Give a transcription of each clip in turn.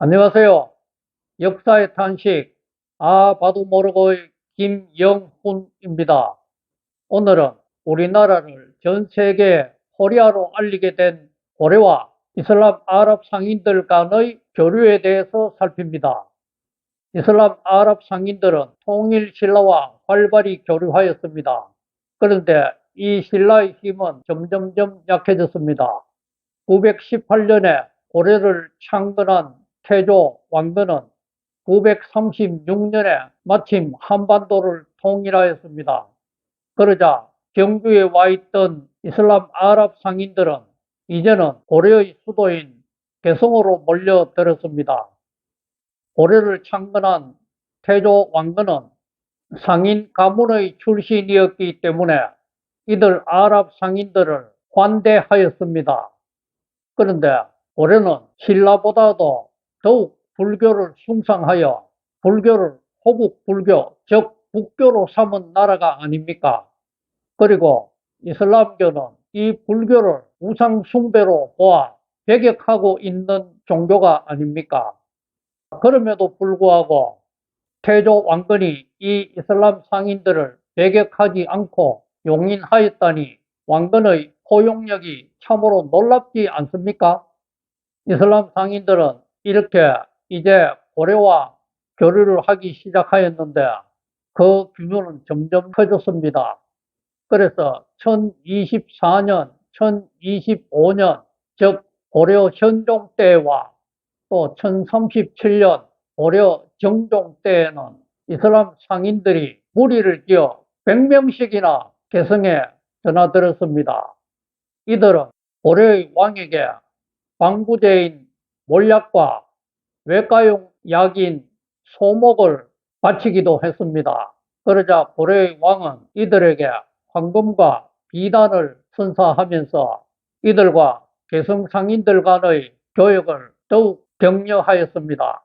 안녕하세요. 역사의 탄식, 봐도 모르고의 김영훈입니다. 오늘은 우리나라를 전 세계 코리아로 알리게 된 고려와 이슬람 아랍 상인들 간의 교류에 대해서 살핍니다. 이슬람 아랍 상인들은 통일 신라와 활발히 교류하였습니다. 그런데 이 신라의 힘은 점점점 약해졌습니다. 918년에 고려를 창건한 태조 왕건은 936년에 마침 한반도를 통일하였습니다. 그러자 경주에 와 있던 이슬람 아랍 상인들은 이제는 고려의 수도인 개성으로 몰려들었습니다. 고려를 창건한 태조 왕건은 상인 가문의 출신이었기 때문에 이들 아랍 상인들을 환대하였습니다. 그런데 고려는 신라보다도 더욱 불교를 숭상하여 불교를 호국 불교, 즉 북교로 삼은 나라가 아닙니까? 그리고 이슬람교는 이 불교를 우상 숭배로 보아 배격하고 있는 종교가 아닙니까? 그럼에도 불구하고 태조 왕건이 이 이슬람 상인들을 배격하지 않고 용인하였다니 왕건의 포용력이 참으로 놀랍지 않습니까? 이슬람 상인들은 이렇게 이제 고려와 교류를 하기 시작하였는데 그 규모는 점점 커졌습니다. 그래서 1024년, 1025년, 즉 고려 현종 때와 또 1037년 고려 정종 때에는 이슬람 상인들이 무리를 지어 100명씩이나 개성에 드나들었습니다. 이들은 고려의 왕에게 방부제인 몰약과 외과용 약인 소목을 바치기도 했습니다. 그러자 고려의 왕은 이들에게 황금과 비단을 선사하면서 이들과 개성 상인들 간의 교역을 더욱 격려하였습니다.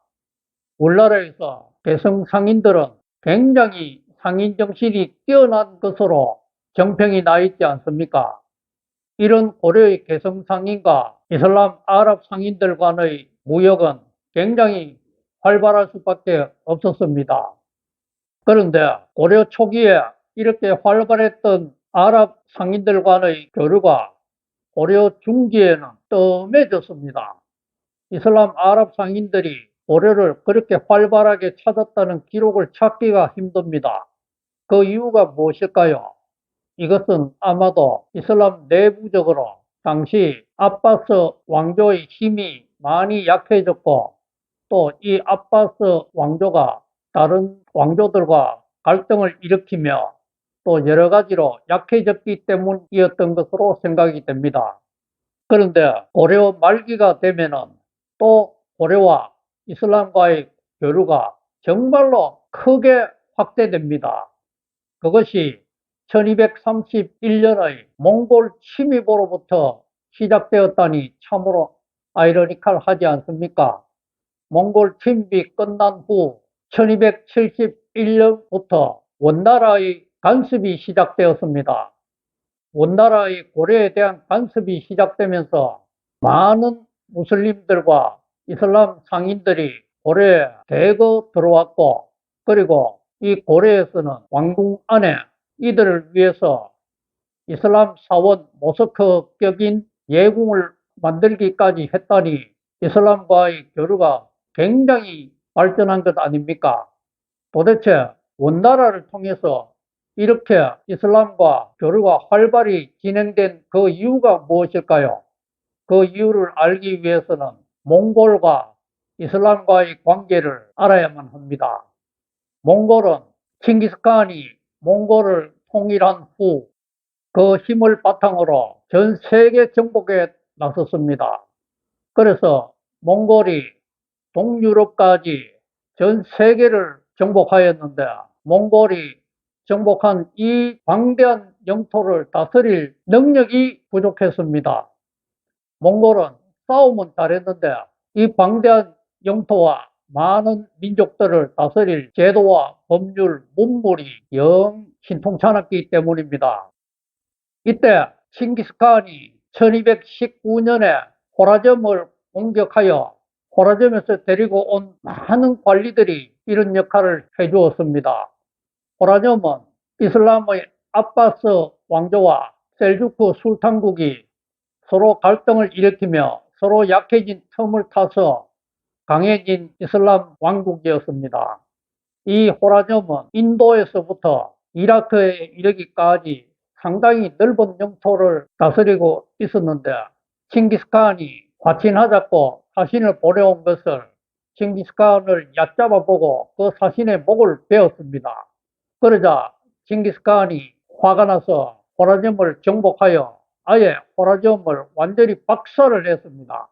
우리나라에서 개성 상인들은 굉장히 상인 정신이 뛰어난 것으로 정평이 나 있지 않습니까? 이런 고려의 개성 상인과 이슬람 아랍 상인들 간의 무역은 굉장히 활발할 수밖에 없었습니다. 그런데 고려 초기에 이렇게 활발했던 아랍 상인들 간의 교류가 고려 중기에는 뜸해졌습니다. 이슬람 아랍 상인들이 고려를 그렇게 활발하게 찾았다는 기록을 찾기가 힘듭니다. 그 이유가 무엇일까요? 이것은 아마도 이슬람 내부적으로 당시 아바스 왕조의 힘이 많이 약해졌고 또 이 아바스 왕조가 다른 왕조들과 갈등을 일으키며 또 여러 가지로 약해졌기 때문이었던 것으로 생각이 됩니다. 그런데 고려 말기가 되면은 또 고려와 이슬람과의 교류가 정말로 크게 확대됩니다. 그것이 1231년의 몽골 침입으로부터 시작되었다니 참으로 아이러니컬하지 않습니까? 몽골 침입이 끝난 후 1271년부터 원나라의 간섭이 시작되었습니다. 원나라의 고려에 대한 간섭이 시작되면서 많은 무슬림들과 이슬람 상인들이 고려에 대거 들어왔고, 그리고 이 고려에서는 왕궁 안에 이들을 위해서 이슬람 사원 모스크격인 예궁을 만들기까지 했다니 이슬람과의 교류가 굉장히 발전한 것 아닙니까? 도대체 원나라를 통해서 이렇게 이슬람과 교류가 활발히 진행된 그 이유가 무엇일까요? 그 이유를 알기 위해서는 몽골과 이슬람과의 관계를 알아야만 합니다. 몽골은 칭기스칸이 몽골을 통일한 후 그 힘을 바탕으로 전 세계 정복에 나섰습니다. 그래서 몽골이 동유럽까지 전 세계를 정복하였는데 몽골이 정복한 이 방대한 영토를 다스릴 능력이 부족했습니다. 몽골은 싸움은 잘했는데 이 방대한 영토와 많은 민족들을 다스릴 제도와 법률, 문물이 영 신통찮았기 때문입니다. 이때 칭기스칸이 1219년에 호라점을 공격하여 호라즘에서 데리고 온 많은 관리들이 이런 역할을 해주었습니다. 호라즘은 이슬람의 아바스 왕조와 셀주크 술탄국이 서로 갈등을 일으키며 서로 약해진 틈을 타서 강해진 이슬람 왕국이었습니다. 이 호라즘은 인도에서부터 이라크에 이르기까지 상당히 넓은 영토를 다스리고 있었는데, 칭기스칸이 화친하자고 사신을 보내온 것을 칭기스칸을 얕잡아 보고 그 사신의 목을 베었습니다. 그러자 칭기스칸이 화가 나서 호라즘을 정복하여 아예 호라즘을 완전히 박살을 냈습니다.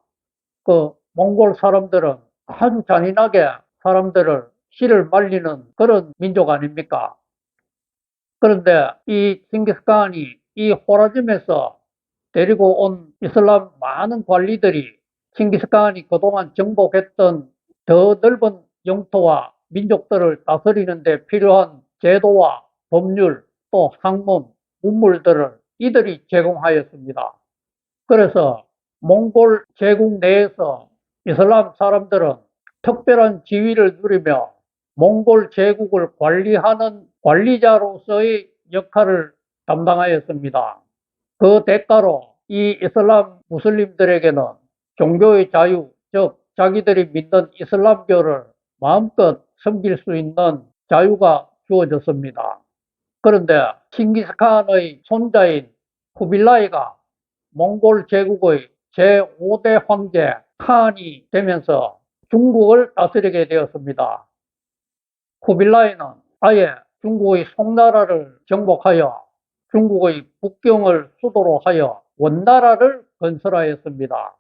그 몽골 사람들은 아주 잔인하게 사람들을 씨를 말리는 그런 민족 아닙니까? 그런데 이 칭기스칸이 이 호라즘에서 데리고 온 이슬람 많은 관리들이 칭기스칸이 그동안 정복했던 더 넓은 영토와 민족들을 다스리는 데 필요한 제도와 법률, 또 학문, 문물들을 이들이 제공하였습니다. 그래서 몽골 제국 내에서 이슬람 사람들은 특별한 지위를 누리며 몽골 제국을 관리하는 관리자로서의 역할을 담당하였습니다. 그 대가로 이 이슬람 무슬림들에게는 종교의 자유, 즉 자기들이 믿는 이슬람교를 마음껏 섬길 수 있는 자유가 주어졌습니다. 그런데 칭기스칸의 손자인 쿠빌라이가 몽골 제국의 제5대 황제 칸이 되면서 중국을 다스리게 되었습니다. 쿠빌라이는 아예 중국의 송나라를 정복하여 중국의 북경을 수도로 하여 원나라를 건설하였습니다.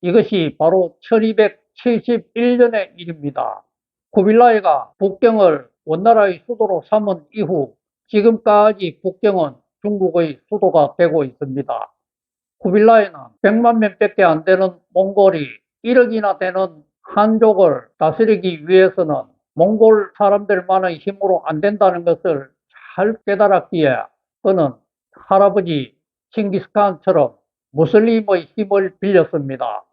이것이 바로 1271년의 일입니다. 쿠빌라이가 북경을 원나라의 수도로 삼은 이후 지금까지 북경은 중국의 수도가 되고 있습니다. 쿠빌라이는 100만 명밖에 안 되는 몽골이 1억이나 되는 한족을 다스리기 위해서는 몽골 사람들만의 힘으로 안 된다는 것을 잘 깨달았기에 그는 할아버지 칭기스칸처럼 무슬림의 힘을 빌렸습니다.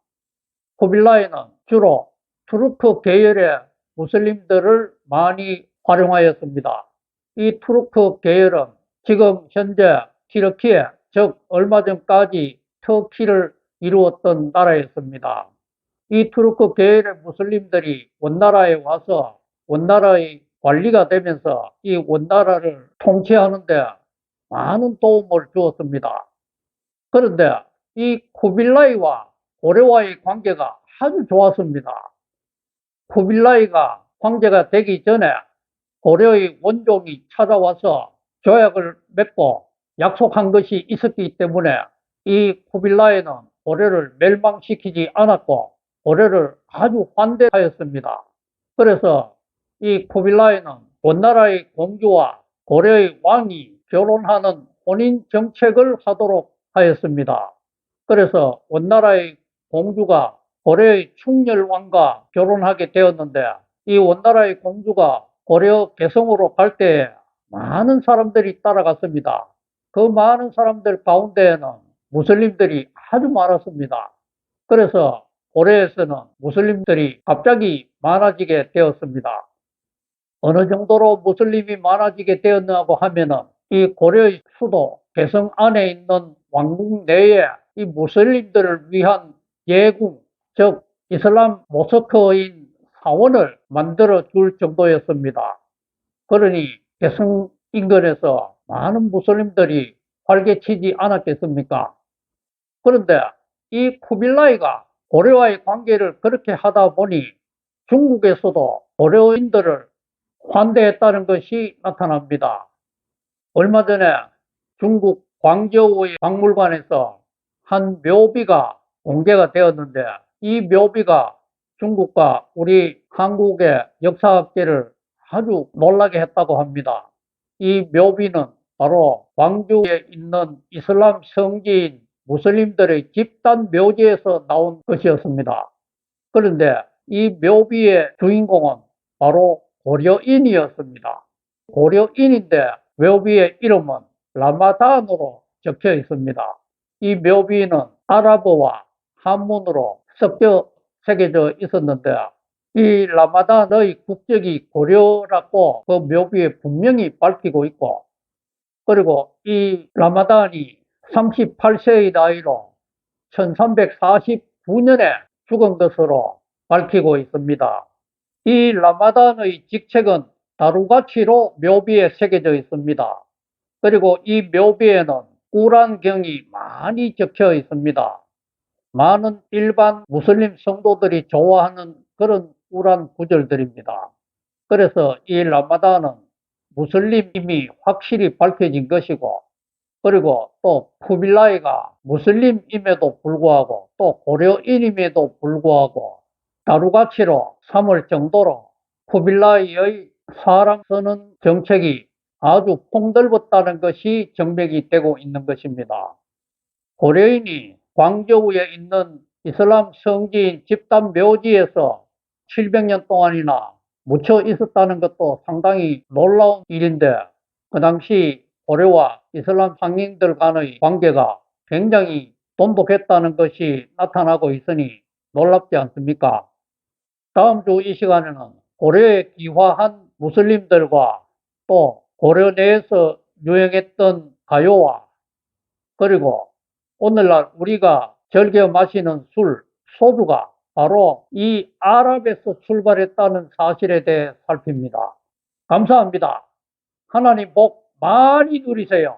쿠빌라이는 주로 투르크 계열의 무슬림들을 많이 활용하였습니다. 이 투르크 계열은 지금 현재 튀르키예, 즉 얼마 전까지 터키를 이루었던 나라였습니다. 이 투르크 계열의 무슬림들이 원나라에 와서 원나라의 관리가 되면서 이 원나라를 통치하는 데 많은 도움을 주었습니다. 그런데 이 쿠빌라이와 고려와의 관계가 아주 좋았습니다. 쿠빌라이가 황제가 되기 전에 고려의 원종이 찾아와서 조약을 맺고 약속한 것이 있었기 때문에 이 쿠빌라이는 고려를 멸망시키지 않았고 고려를 아주 환대하였습니다. 그래서 이 쿠빌라이는 원나라의 공주와 고려의 왕이 결혼하는 혼인 정책을 하도록 하였습니다. 그래서 원나라의 공주가 고려의 충렬왕과 결혼하게 되었는데, 이 원나라의 공주가 고려 개성으로 갈 때에 많은 사람들이 따라갔습니다. 그 많은 사람들 가운데에는 무슬림들이 아주 많았습니다. 그래서 고려에서는 무슬림들이 갑자기 많아지게 되었습니다. 어느 정도로 무슬림이 많아지게 되었냐고 하면은 이 고려의 수도 개성 안에 있는 왕궁 내에 이 무슬림들을 위한 예궁, 즉 이슬람 모스크인 사원을 만들어 줄 정도였습니다. 그러니 개성 인근에서 많은 무슬림들이 활개치지 않았겠습니까? 그런데 이 쿠빌라이가 고려와의 관계를 그렇게 하다 보니 중국에서도 고려인들을 환대했다는 것이 나타납니다. 얼마 전에 중국 광저우의 박물관에서 한 묘비가 공개가 되었는데, 이 묘비가 중국과 우리 한국의 역사학계를 아주 놀라게 했다고 합니다. 이 묘비는 바로 광주에 있는 이슬람 성지인 무슬림들의 집단 묘지에서 나온 것이었습니다. 그런데 이 묘비의 주인공은 바로 고려인이었습니다. 고려인인데 묘비의 이름은 라마단으로 적혀 있습니다. 이 묘비는 아랍어와 한문으로 섞여 새겨져 있었는데 이 라마단의 국적이 고려라고 그 묘비에 분명히 밝히고 있고, 그리고 이 라마단이 38세의 나이로 1349년에 죽은 것으로 밝히고 있습니다. 이 라마단의 직책은 다루가치로 묘비에 새겨져 있습니다. 그리고 이 묘비에는 꾸란경이 많이 적혀 있습니다. 많은 일반 무슬림 성도들이 좋아하는 그런 꾸란 구절들입니다. 그래서 이 라마단은 무슬림임이 확실히 밝혀진 것이고, 그리고 또 쿠빌라이가 무슬림임에도 불구하고 또 고려인임에도 불구하고 다루가치로 삼을 정도로 쿠빌라이의 사람 쓰는 정책이 아주 폭넓었다는 것이 증명이 되고 있는 것입니다. 고려인이 광저우에 있는 이슬람 성지인 집단 묘지에서 700년 동안이나 묻혀 있었다는 것도 상당히 놀라운 일인데, 그 당시 고려와 이슬람 상인들 간의 관계가 굉장히 돈독했다는 것이 나타나고 있으니 놀랍지 않습니까? 다음 주 이 시간에는 고려에 귀화한 무슬림들과 또 고려 내에서 유행했던 가요와, 그리고 오늘날 우리가 즐겨 마시는 술, 소주가 바로 이 아랍에서 출발했다는 사실에 대해 살핍니다. 감사합니다. 하나님 복 많이 누리세요.